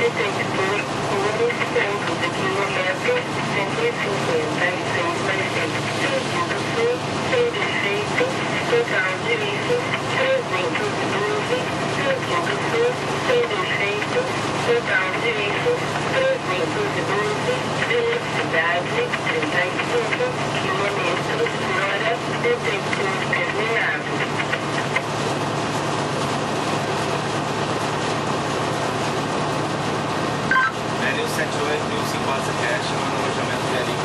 detector cores ponto de quilômetro 156 mais 100. Sentido sul, sem defeito, total de lixo 312. Sentido sul, sem defeito, total de lixo 312. Velocidade 35 quilômetros por hora. Detector terminado. Aéreo 78, 54 CPS, chamando o alojamento de ali.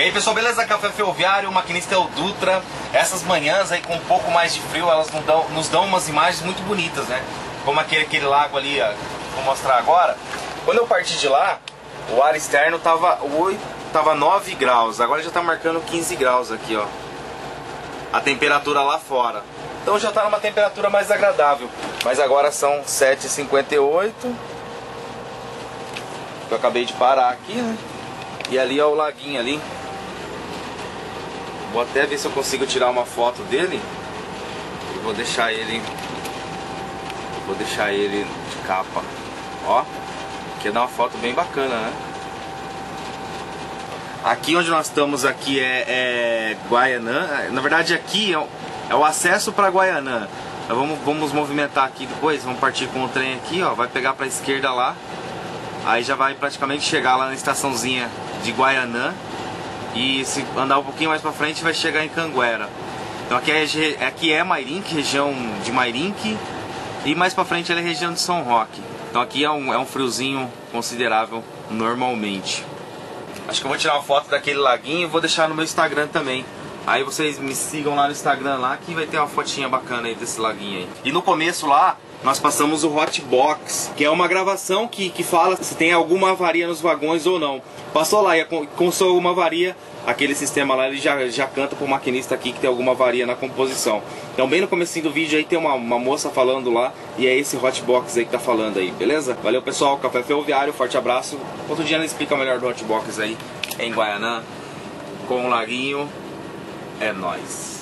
E aí pessoal, beleza? Café Ferroviário, o maquinista é o Dutra. Essas manhãs aí com um pouco mais de frio, elas nos dão umas imagens muito bonitas, né? Como aquele lago ali, ó, vou mostrar agora. Quando eu parti de lá, o ar externo tava 9 graus, agora já tá marcando 15 graus aqui, ó. A temperatura lá fora. Então já tá numa temperatura mais agradável. Mas agora são 7h58. Eu acabei de parar aqui, né? E ali é o laguinho ali. Vou até ver se eu consigo tirar uma foto dele. E vou deixar ele de capa. Ó, que dá uma foto bem bacana, né? Aqui onde nós estamos aqui é Guaianã. Na verdade aqui é o acesso para Guaianã. Vamos movimentar aqui depois. Vamos partir com o trem aqui, ó. Vai pegar para a esquerda lá. Aí já vai praticamente chegar lá na estaçãozinha de Guaianã. E se andar um pouquinho mais para frente vai chegar em Canguera. Então aqui é Mairinque, região de Mairinque. E mais para frente é a região de São Roque. Então aqui é um friozinho considerável normalmente. Acho que eu vou tirar uma foto daquele laguinho e vou deixar no meu Instagram também. Aí vocês me sigam lá no Instagram lá que vai ter uma fotinha bacana aí desse laguinho aí. E no começo lá, nós passamos o Hot Box, que é uma gravação que fala se tem alguma avaria nos vagões ou não. Passou lá e constou alguma avaria, aquele sistema lá ele já canta pro maquinista aqui que tem alguma avaria na composição. Então bem no comecinho do vídeo aí tem uma moça falando lá e é esse Hot Box aí que tá falando aí, beleza? Valeu pessoal, Café Ferroviário, forte abraço. Outro dia ela explica melhor do Hot Box aí em Guaianã com o laguinho. É nóis.